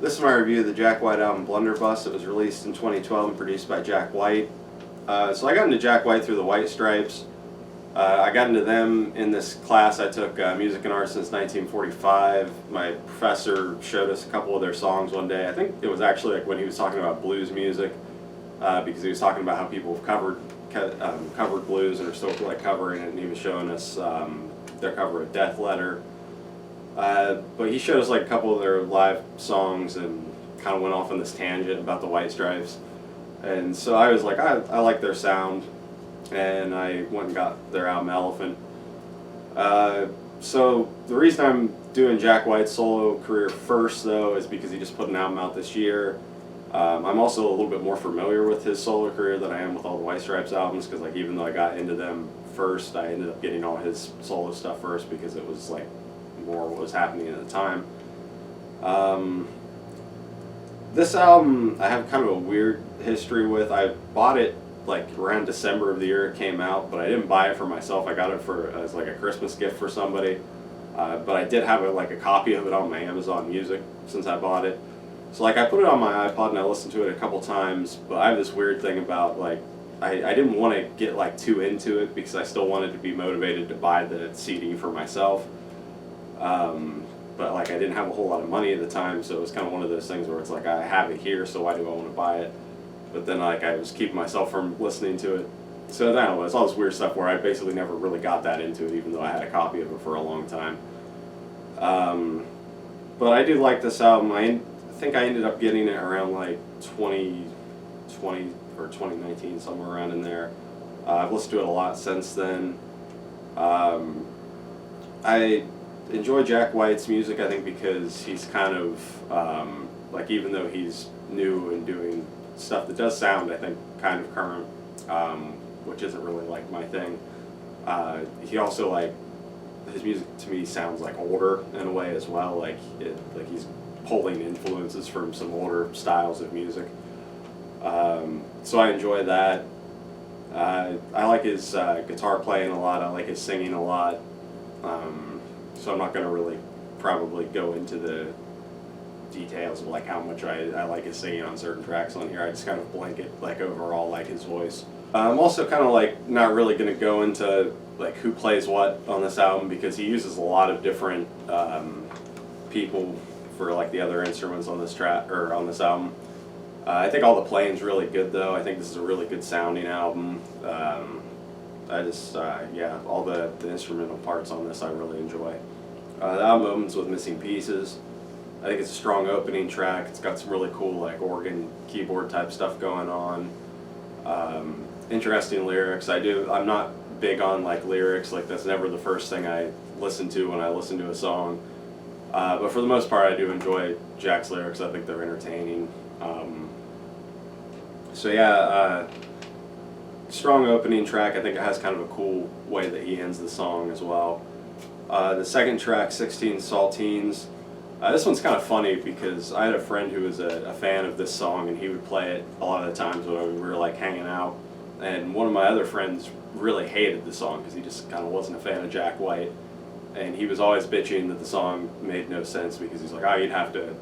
This is my review of the Jack White album Blunderbuss. It was released in 2012 and produced by Jack White. So I got into Jack White through the White Stripes. I got into them in this class I took, Music and Art since 1945. My professor showed us a couple of their songs one day. I think it was actually like when he was talking about blues music, because he was talking about how people have covered blues and are still like covering it, and he was showing us their cover of Death Letter. But he showed us like a couple of their live songs and kind of went off on this tangent about the White Stripes. And so I was like, I like their sound, and I went and got their album Elephant. So the reason I'm doing Jack White's solo career first, though, is because he just put an album out this year. I'm also a little bit more familiar with his solo career than I am with all the White Stripes albums, because like even though I got into them first, I ended up getting all his solo stuff first because it was like more what was happening at the time. This album I have kind of a weird history with. I bought it like around December of the year it came out, but I didn't buy it for myself. I got it as like a Christmas gift for somebody. But I did have a copy of it on my Amazon Music since I bought it. So like I put it on my iPod and I listened to it a couple times, but I have this weird thing about like I didn't want to get like too into it because I still wanted to be motivated to buy the CD for myself. But like I didn't have a whole lot of money at the time, so it was kind of one of those things where it's like I have it here, so why do I want to buy it? But then like I was keeping myself from listening to it. So I don't know, it's all this weird stuff where I basically never really got that into it, even though I had a copy of it for a long time. But I do like this album. I think I ended up getting it around like 2020 or 2019, somewhere around in there. I've listened to it a lot since then. I enjoy Jack White's music, I think, because he's kind of, like, even though he's new and doing stuff that does sound, I think, kind of current, which isn't really, like, my thing. He also, like, his music to me sounds, like, older in a way as well, like he's pulling influences from some older styles of music. So I enjoy that. I like his guitar playing a lot, I like his singing a lot. So I'm not going to really probably go into the details of like how much I like his singing on certain tracks on here. I just kind of blanket like overall like his voice. I'm also kind of like not really going to go into like who plays what on this album because he uses a lot of different people for like the other instruments on this track or on this album. I think all the playing's really good though. I think this is a really good sounding album. I just, yeah, all the instrumental parts on this I really enjoy. The album opens with Missing Pieces. I think it's a strong opening track. It's got some really cool like organ, keyboard type stuff going on. Interesting lyrics. I'm not big on like lyrics, like that's never the first thing I listen to when I listen to a song. But for the most part I do enjoy Jack's lyrics. I think they're entertaining. So yeah, strong opening track. I think it has kind of a cool way that he ends the song as well. The second track, 16 Saltines. This one's kind of funny because I had a friend who was a fan of this song and he would play it a lot of the times when we were like hanging out. And one of my other friends really hated the song because he just kind of wasn't a fan of Jack White. And he was always bitching that the song made no sense because he's like, oh, you'd have to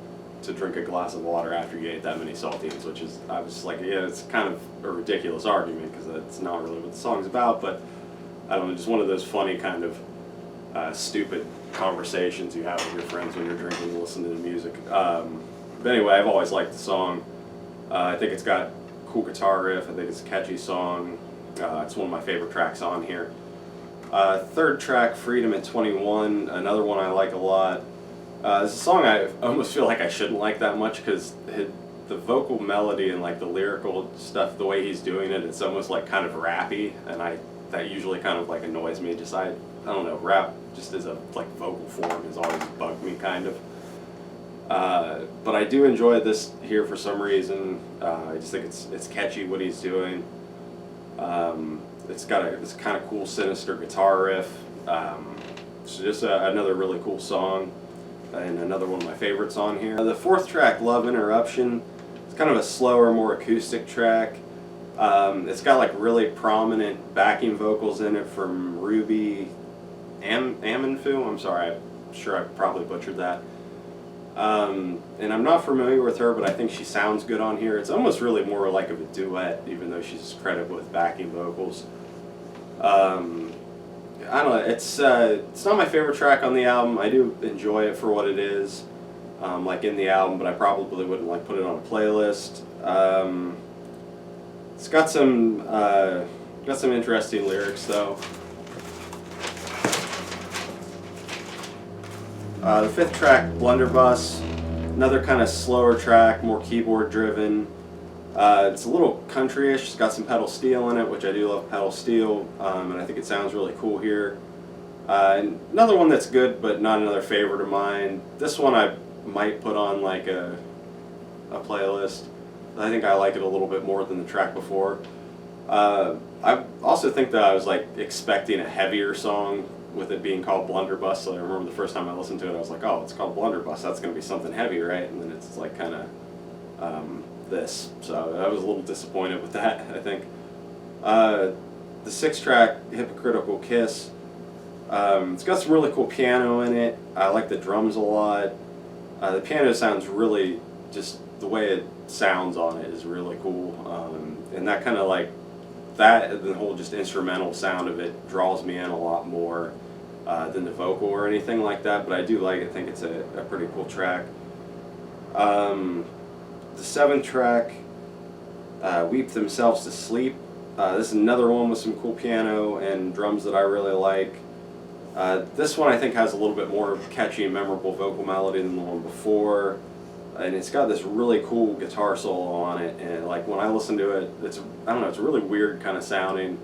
drink a glass of water after you ate that many saltines, which is, I was like, yeah, it's kind of a ridiculous argument because that's not really what the song's about, but I don't know, just one of those funny kind of stupid conversations you have with your friends when you're drinking and listening to music. But anyway, I've always liked the song. I think it's got a cool guitar riff. I think it's a catchy song. It's one of my favorite tracks on here. Third track, Freedom at 21, another one I like a lot. This is a song I almost feel like I shouldn't like that much because the vocal melody and like the lyrical stuff, the way he's doing it, it's almost like kind of rappy, and that usually kind of like annoys me. Just I don't know, rap just as a like vocal form has always bugged me kind of. But I do enjoy this here for some reason. I just think it's catchy what he's doing. It's got this kind of cool sinister guitar riff. So just another really cool song. And another one of my favorites on here. The fourth track, Love Interruption, it's kind of a slower, more acoustic track. It's got like really prominent backing vocals in it from Ruby Amanfu. I'm sorry, I'm sure I probably butchered that. And I'm not familiar with her, but I think she sounds good on here. It's almost really more like of a duet, even though she's credited with backing vocals. I don't know. It's not my favorite track on the album. I do enjoy it for what it is, like in the album, but I probably wouldn't like put it on a playlist. It's got some interesting lyrics though. The fifth track, Blunderbuss, another kind of slower track, more keyboard driven. It's a little country-ish. It's got some pedal steel in it, which I do love pedal steel, and I think it sounds really cool here. And another one that's good, but not another favorite of mine. This one I might put on like a playlist. I think I like it a little bit more than the track before. I also think that I was like expecting a heavier song with it being called Blunderbuss. So I remember the first time I listened to it, I was like, oh, it's called Blunderbuss. That's going to be something heavy, right? And then it's like kind of this. So I was a little disappointed with that, I think. The sixth track, Hypocritical Kiss. It's got some really cool piano in it. I like the drums a lot. The piano sounds really, just the way it sounds on it is really cool. And that kind of like, that, the whole just instrumental sound of it draws me in a lot more than the vocal or anything like that, but I do like it. I think it's a pretty cool track. The seventh track, Weep Themselves to Sleep. This is another one with some cool piano and drums that I really like. This one I think has a little bit more catchy and memorable vocal melody than the one before. And it's got this really cool guitar solo on it, and like when I listen to it, I don't know, it's really weird kind of sounding.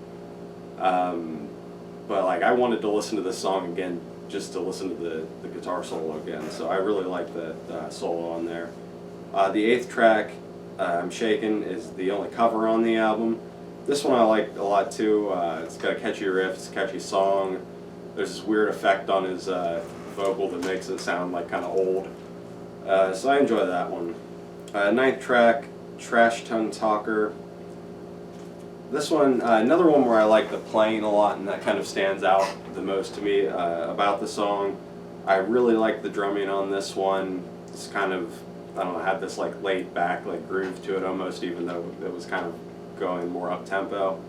But like I wanted to listen to this song again just to listen to the guitar solo again. So I really like the solo on there. The eighth track, I'm Shaken, is the only cover on the album. This one I like a lot too. It's got a catchy riff, it's a catchy song. There's this weird effect on his vocal that makes it sound like kind of old. So I enjoy that one. Ninth track, Trash Tongue Talker. This one, another one where I like the playing a lot, and that kind of stands out the most to me about the song. I really like the drumming on this one. It's kind of, I don't know, had this like laid back like groove to it almost, even though it was kind of going more up tempo.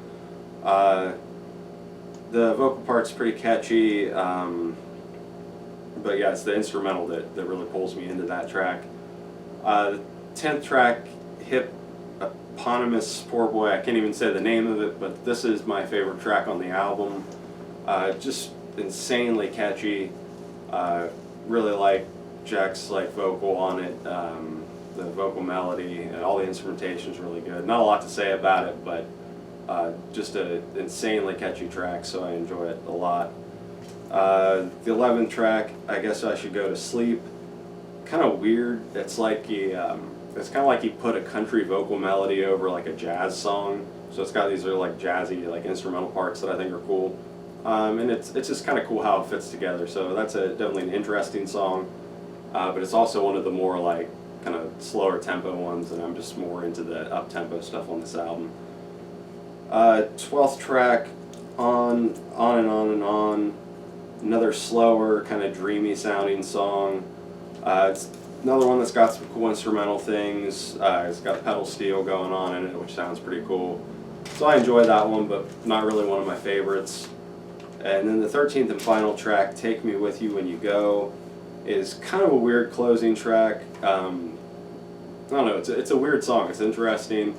The vocal part's pretty catchy. But yeah, it's the instrumental that really pulls me into that track. The 10th track, Hip Eponymous Poor Boy, I can't even say the name of it, but this is my favorite track on the album. Just insanely catchy. Really like Jack's like vocal on it, the vocal melody, and all the instrumentation is really good. Not a lot to say about it, but just an insanely catchy track, so I enjoy it a lot. The 11th track, I Guess I Should Go to Sleep. Kind of weird. It's like it's kind of like he put a country vocal melody over like a jazz song. So it's got these like jazzy like instrumental parts that I think are cool. And it's just kind of cool how it fits together. So that's definitely an interesting song. But it's also one of the more like kind of slower tempo ones, and I'm just more into the up tempo stuff on this album. 12th track, On and On and On. Another slower, kind of dreamy sounding song. It's another one that's got some cool instrumental things. It's got pedal steel going on in it, which sounds pretty cool. So I enjoy that one, but not really one of my favorites. And then the 13th and final track, Take Me With You When You Go, is kind of a weird closing track. I don't know, it's a weird song. It's interesting.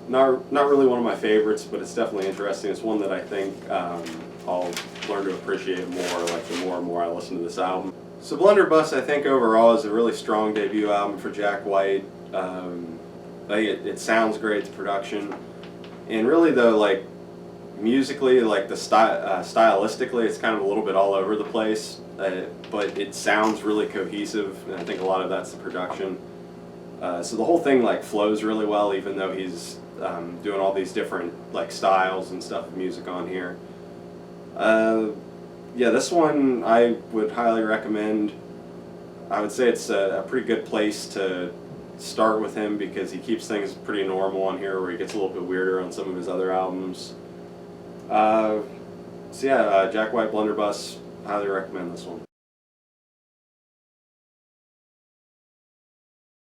Not really one of my favorites, but it's definitely interesting. It's one that I think I'll learn to appreciate more, like the more and more I listen to this album. So Blunderbuss, I think overall is a really strong debut album for Jack White. I think it sounds great, the production, and really though, like musically, like the stylistically, it's kind of a little bit all over the place, but it sounds really cohesive, and I think a lot of that's the production. So the whole thing like flows really well, even though he's doing all these different like styles and stuff of music on here. Yeah, this one I would highly recommend. I would say it's a pretty good place to start with him because he keeps things pretty normal on here, where he gets a little bit weirder on some of his other albums. So yeah, Jack White, Blunderbuss, highly recommend this one.